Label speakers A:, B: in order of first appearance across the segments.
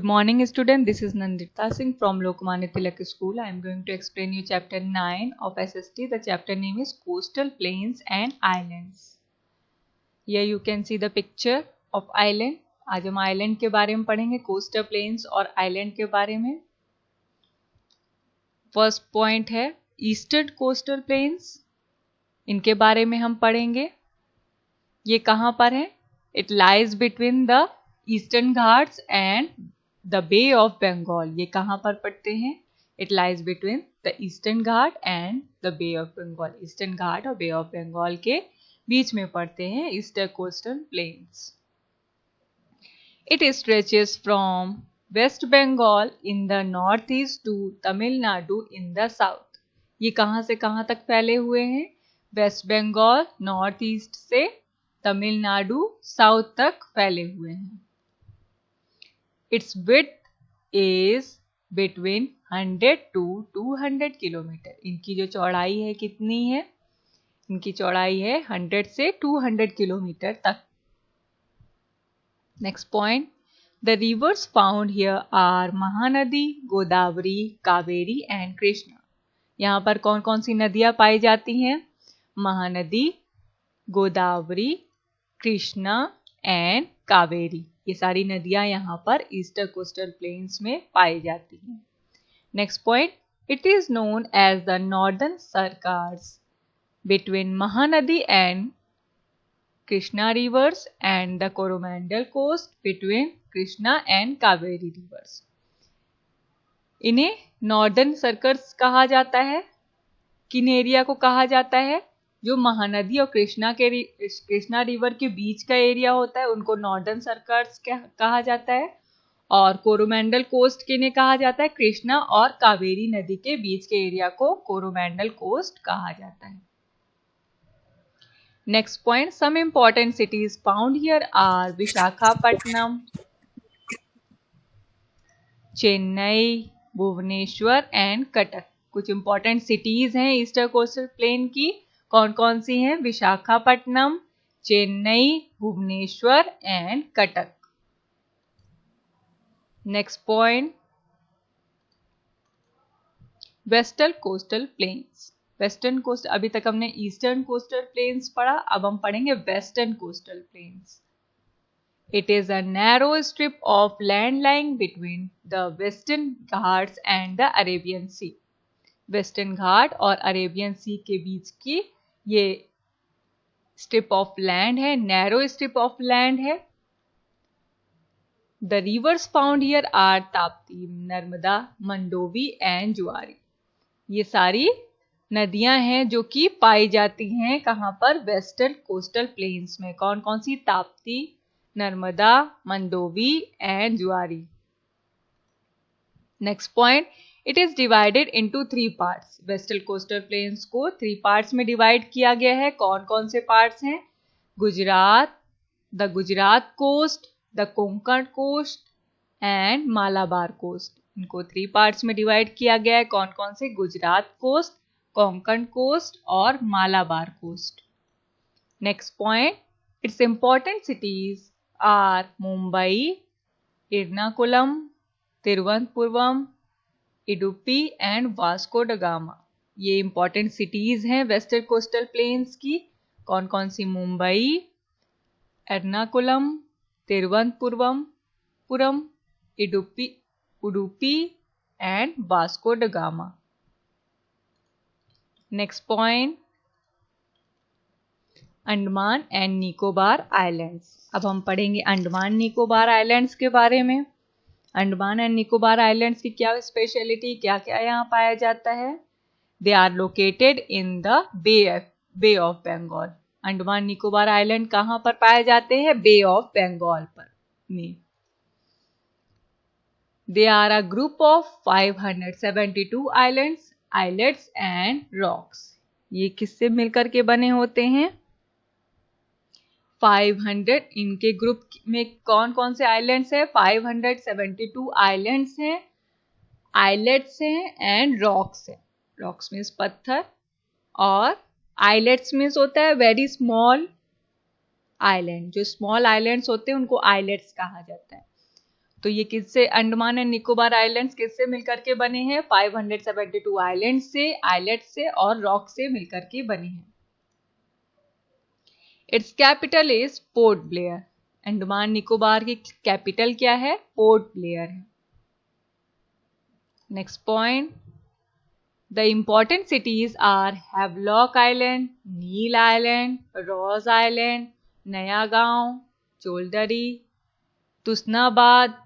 A: morning student, this is Nandita Singh from Lokmanya Tilak School. I am going to explain you chapter 9 of SST. The chapter name is Coastal Plains and Islands. Here you can see the picture of island. आज हम island के बारे में पढ़ेंगे, coastal plains और island के बारे में. First point है Eastern Coastal Plains. इनके बारे में हम पढ़ेंगे. ये कहाँ पर है? It lies between the Eastern Ghats and the Bay of Bengal. ये कहाँ पर पड़ते हैं? It lies between the Eastern Ghat and the Bay of Bengal. Eastern Ghat और Bay of Bengal के बीच में पड़ते हैं Eastern Coastal Plains. It stretches from West Bengal in the northeast to Tamil Nadu in the south. ये कहाँ से कहाँ तक फैले हुए हैं? वेस्ट बंगाल नॉर्थ ईस्ट से तमिलनाडु साउथ तक फैले हुए हैं. Its width is between 100 to 200 kilometre. इनकी जो चौड़ाई है कितनी है? इनकी चौड़ाई है 100 से 200 किलोमीटर तक. Next point, the rivers found here are Mahanadi, Godavari, Kaveri and Krishna. यहाँ पर कौन कौन सी नदियाँ पाई जाती हैं? महानदी, गोदावरी, कृष्णा एंड कावेरी. ये सारी नदियां यहाँ पर ईस्टर्न कोस्टल प्लेन्स में पाई जाती हैं. Next point, it is known as the northern circars between Mahanadi and Krishna rivers and the Coromandel coast between Krishna and Kaveri rivers. इन्हें नॉर्दर्न सर्कस कहा जाता है. किन एरिया को कहा जाता है? जो महानदी और कृष्णा रिवर के बीच का एरिया होता है उनको नॉर्दर्न सर्कस कहा जाता है. और कोरोमंडल कोस्ट किन्हें कहा जाता है? कृष्णा और कावेरी नदी के बीच के एरिया को कोरोमंडल कोस्ट कहा जाता है. Next point, some important cities found here are Visakhapatnam, Chennai, Bhubaneswar and Cuttack. कुछ इंपॉर्टेंट सिटीज हैं ईस्टर्न कोस्टल प्लेन की. कौन कौन सी हैं? Visakhapatnam, Chennai, Bhubaneswar and Cuttack. Next point, western coastal plains. Western coast, अभी तक हमने ईस्टर्न कोस्टल प्लेन्स पढ़ा, अब हम पढ़ेंगे western coastal planes. It is a narrow strip of land lying between the Western Ghats and the Arabian Sea. Western Ghat और Arabian Sea के बीच की ये स्ट्रिप ऑफ लैंड है, नैरो स्ट्रिप ऑफ लैंड है. The rivers found here are Tapti, Narmada, Mandovi and Zuari. ये सारी नदियां हैं जो कि पाई जाती हैं कहां पर? वेस्टर्न कोस्टल प्लेन्स में. कौन कौन सी? ताप्ती, नर्मदा, मंडोवी एंड जुआरी. Next point, it is divided into 3 parts. Western coastal planes को 3 पार्ट्स में डिवाइड किया गया है. कौन कौन से पार्ट्स हैं? Gujarat, the Gujarat coast, the Konkan coast and Malabar coast. इनको 3 पार्ट्स में डिवाइड किया गया है. कौन कौन से? गुजरात कोस्ट, कोंकण कोस्ट और Malabar coast. Next point, it's important cities are Mumbai, Ernakulam, Thiruvananthapuram, Udupi and Vasco da Gama. ये इंपॉर्टेंट सिटीज हैं वेस्टर्न कोस्टल प्लेन्स की. कौन कौन सी? Mumbai, Ernakulam, Thiruvananthapuram, Udupi and Vasco da Gama. Next point, Andaman and Nicobar islands. अब हम पढ़ेंगे अंडमान निकोबार आइलैंड्स के बारे में. अंडमान एंड निकोबार आइलैंड्स की क्या स्पेशलिटी, क्या क्या यहाँ पाया जाता है? They are located in the bay of Bengal. Andaman Nicobar island कहाँ पर पाए जाते हैं? बे ऑफ बंगाल पर में. They are a group of 572 islands and rocks. ये किससे मिलकर के बने होते हैं? 500. इनके ग्रुप में कौन कौन से आइलैंड्स हैं? 572 आइलैंड्स हैं, आइलेट्स हैं एंड रॉक्स हैं. रॉक्स मीन्स पत्थर और आइलेट्स मीन्स होता है वेरी स्मॉल आइलैंड. जो स्मॉल आइलैंड्स होते हैं उनको आइलेट्स कहा जाता है. तो ये किससे, अंडमान एंड निकोबार आइलैंड्स किससे मिलकर के बने हैं? 572 आइलैंड से, आइलैंड से और रॉक से मिलकर के बने हैं। It's capital is Port Blair. Andaman Nicobar की कैपिटल क्या है? पोर्ट ब्लेयर है। Next point, the important cities are Havelock island, Neil island, Ross island, Naya Gaon, Choldari, Tusnabad,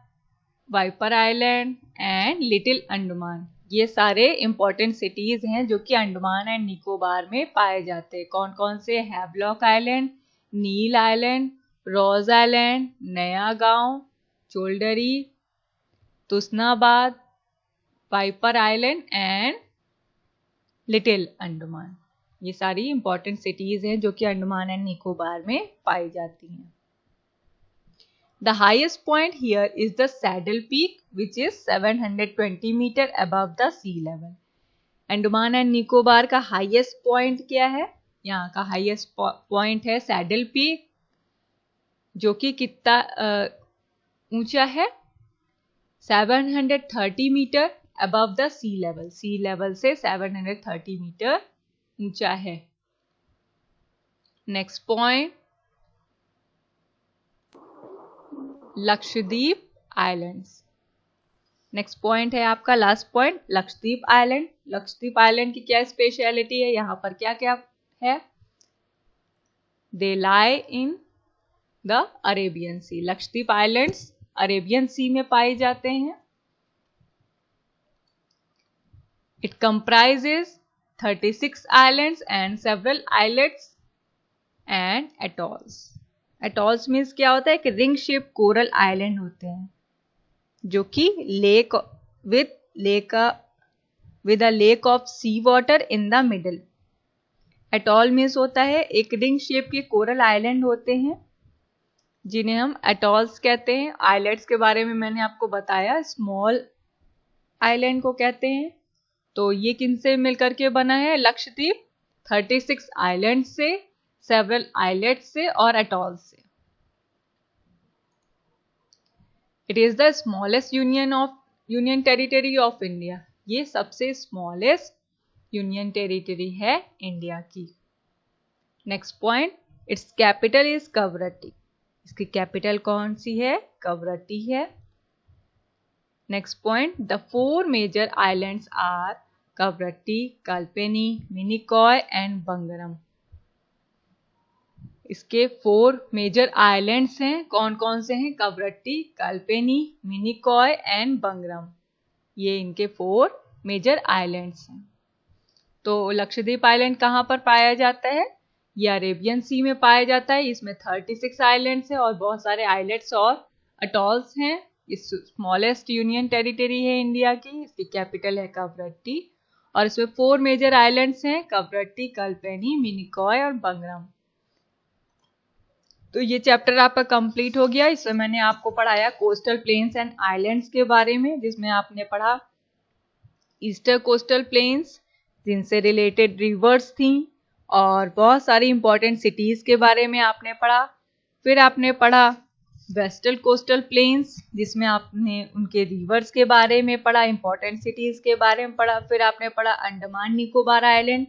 A: Viper island and Little Andaman. ये सारे इंपॉर्टेंट सिटीज हैं जो कि अंडमान एंड निकोबार में पाए जाते हैं। कौन कौन से? Havelock island, Neil island, Ross island, Naya Gaon, Choldari, Tusnabad, Viper island and Little Andaman. ये सारी इंपॉर्टेंट सिटीज हैं जो कि अंडमान एंड निकोबार में पाई जाती हैं। The highest point here is the Saddle Peak, which is 720 meter above the sea level. Andaman and Nicobar का हाईएस्ट पॉइंट क्या है? यहाँ का हाईएस्ट पॉइंट है सैडल पीक, जो कि कितना ऊंचा है? 730 metre above the sea level. Sea level से 730 मीटर ऊंचा है। Next point, Lakshadweep islands. Next point है आपका last point, Lakshadweep island. Lakshadweep island की क्या स्पेशलिटी है? यहाँ पर क्या क्या है? They lie in the Arabian Sea. Lakshadweep islands Arabian सी में पाए जाते हैं। It comprises 36 islands and several islands and atolls. Atolls means क्या होता है? कि रिंग शेप कोरल आइलैंड होते हैं जो कि lake with a lake of sea water in the middle. Atoll means होता है एक रिंग शेप के कोरल आइलैंड होते हैं जिन्हें हम एटॉल्स कहते हैं। आइलैंड्स के बारे में मैंने आपको बताया, स्मॉल आइलैंड को कहते हैं। तो ये किनसे मिलकर के बना है? लक्षद्वीप 36 आइलैंड से, सेवरल आइलैंड से और एटॉल्स से। It is the smallest union territory of India. ये सबसे स्मॉलेस्ट यूनियन टेरिटरी है इंडिया की। Next point, it's capital is Kavaratti. इसकी कैपिटल कौन सी है? कवरत्ती है। Next point, the 4 major islands are Kavaratti, Kalpeni, Minicoy and Bangaram. इसके 4 मेजर आइलैंड्स हैं। कौन कौन से हैं? कवरत्ती, कल्पेनी, मिनिकॉय एंड बंगरम। ये इनके 4 मेजर आइलैंड्स हैं। तो लक्षद्वीप आइलैंड कहाँ पर पाया जाता है? ये अरेबियन सी में पाया जाता है। इसमें 36 आइलैंड्स हैं और बहुत सारे आइलैंड्स और अटॉल्स हैं। ये स्मॉलेस्ट यूनियन टेरिटरी है इंडिया की। इसकी कैपिटल है कवरत्ती और इसमें 4 मेजर आइलैंड्स हैं, कवरत्ती, कल्पेनी, मिनिकॉय और बंगरम। तो ये चैप्टर आपका कंप्लीट हो गया। इसमें मैंने आपको पढ़ाया कोस्टल प्लेन्स एंड आइलैंड्स के बारे में, जिसमें आपने पढ़ा ईस्टर्न कोस्टल प्लेन्स जिनसे रिलेटेड रिवर्स थी और बहुत सारी इंपॉर्टेंट सिटीज के बारे में आपने पढ़ा। फिर आपने पढ़ा वेस्टर्न कोस्टल प्लेन्स जिसमें आपने उनके रिवर्स के बारे में पढ़ा, इंपॉर्टेंट सिटीज के बारे में पढ़ा। फिर आपने पढ़ा अंडमान निकोबार आइलैंड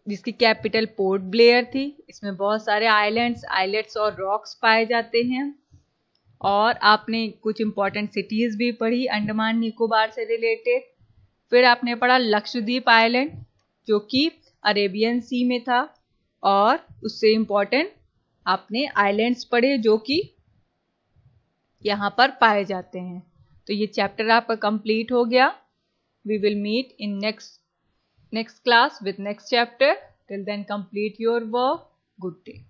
A: जिसकी कैपिटल पोर्ट ब्लेयर थी। इसमें बहुत सारे आइलैंड्स और रॉक्स पाए जाते हैं। और आपने कुछ इंपॉर्टेंट सिटीज भी पढ़ी अंडमान निकोबार से रिलेटेड। फिर आपने पढ़ा लक्षद्वीप आइलैंड जो कि अरेबियन सी में था और उससे इंपॉर्टेंट आपने आइलैंड्स पढ़े जो कि यहाँ पर पाए जाते हैं। तो ये चैप्टर आपका कंप्लीट हो गया। We will meet in next class with next chapter. Till then, complete your work. Good day.